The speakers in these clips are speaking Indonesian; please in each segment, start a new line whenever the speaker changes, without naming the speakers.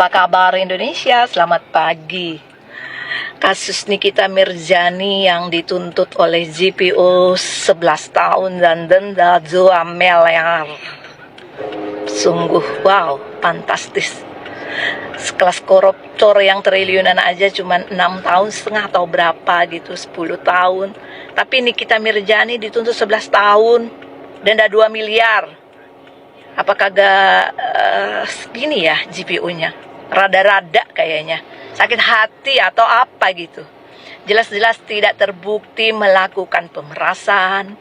Apa kabar Indonesia? Selamat pagi. Kasus Nikita Mirzani yang dituntut oleh JPO 11 tahun dan denda 2 miliar. Sungguh wow, fantastis. Sekelas koruptor yang triliunan aja cuma 6 tahun setengah atau berapa gitu, 10 tahun. Tapi Nikita Mirzani dituntut 11 tahun, denda 2 miliar. Apakah kagak segini ya JPO-nya? Rada-rada kayaknya sakit hati atau apa gitu. Jelas-jelas tidak terbukti melakukan pemerasan,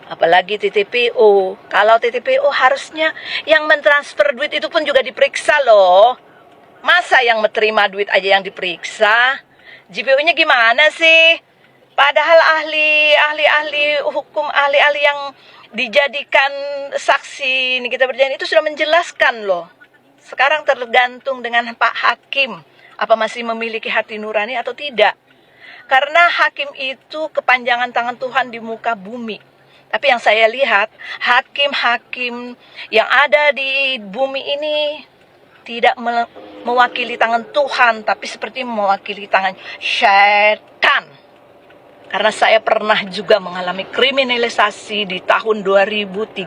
apalagi TTPO. Kalau TTPO harusnya yang mentransfer duit itu pun juga diperiksa loh. Masa yang menerima duit aja yang diperiksa? JPO-nya gimana sih? Padahal ahli hukum, ahli-ahli yang dijadikan saksi Nikita Mirzani itu sudah menjelaskan loh. Sekarang tergantung dengan Pak Hakim, apa masih memiliki hati nurani atau tidak. Karena hakim itu kepanjangan tangan Tuhan di muka bumi. Tapi yang saya lihat, hakim-hakim yang ada di bumi ini tidak mewakili tangan Tuhan, tapi seperti mewakili tangan syaitan. Karena saya pernah juga mengalami kriminalisasi di tahun 2013.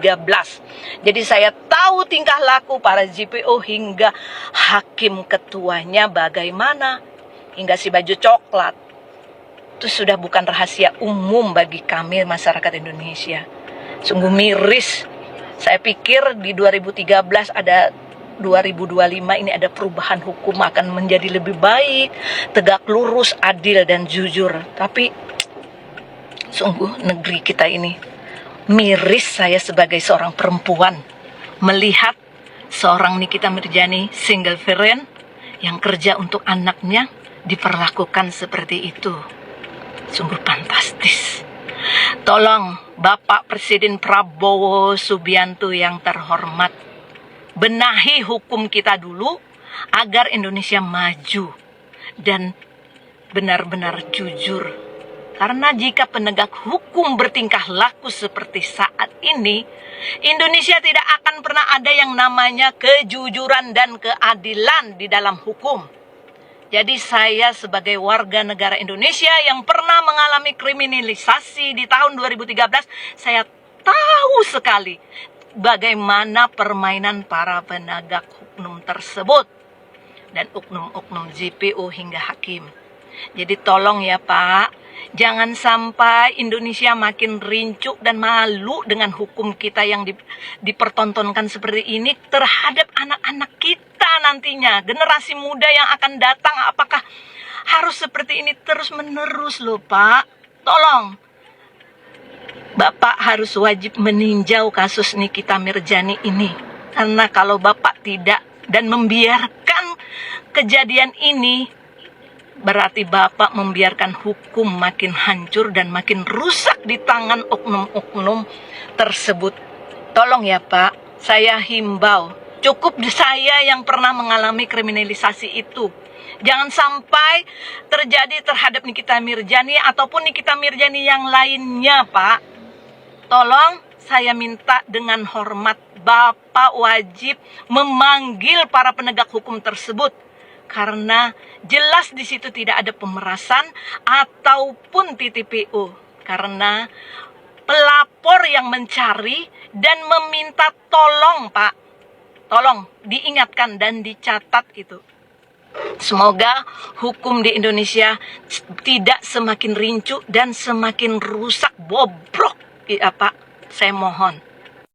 Jadi saya tahu tingkah laku para JPO hingga hakim ketuanya bagaimana. Hingga si baju coklat. Itu sudah bukan rahasia umum bagi kami masyarakat Indonesia. Sungguh miris. Saya pikir di 2013 ada 2025 ini ada perubahan hukum akan menjadi lebih baik, tegak lurus, adil dan jujur. Tapi sungguh negeri kita ini miris. Saya sebagai seorang perempuan melihat seorang Nikita Mirzani single parent yang kerja untuk anaknya diperlakukan seperti itu. Sungguh fantastis. Tolong Bapak Presiden Prabowo Subianto yang terhormat, benahi hukum kita dulu agar Indonesia maju dan benar-benar jujur. Karena jika penegak hukum bertingkah laku seperti saat ini, Indonesia tidak akan pernah ada yang namanya kejujuran dan keadilan di dalam hukum. Jadi saya sebagai warga negara Indonesia yang pernah mengalami kriminalisasi di tahun 2013, saya tahu sekali bagaimana permainan para penegak hukum tersebut dan oknum-oknum JPO hingga hakim. Jadi tolong ya Pak, jangan sampai Indonesia makin rincu dan malu dengan hukum kita yang dipertontonkan seperti ini terhadap anak-anak kita nantinya, generasi muda yang akan datang. Apakah harus seperti ini terus-menerus loh Pak? Tolong, Bapak harus wajib meninjau kasus Nikita Mirzani ini. Karena kalau Bapak tidak dan membiarkan kejadian ini, berarti Bapak membiarkan hukum makin hancur dan makin rusak di tangan oknum-oknum tersebut. Tolong ya Pak, saya himbau. Cukup saya yang pernah mengalami kriminalisasi itu. Jangan sampai terjadi terhadap Nikita Mirzani ataupun Nikita Mirzani yang lainnya Pak. Tolong saya minta dengan hormat, Bapak wajib memanggil para penegak hukum tersebut. Karena jelas di situ tidak ada pemerasan ataupun TTPO. Karena pelapor yang mencari dan meminta tolong Pak. Tolong diingatkan dan dicatat itu. Semoga hukum di Indonesia tidak semakin rincu dan semakin rusak, bobrok. Pak, saya mohon.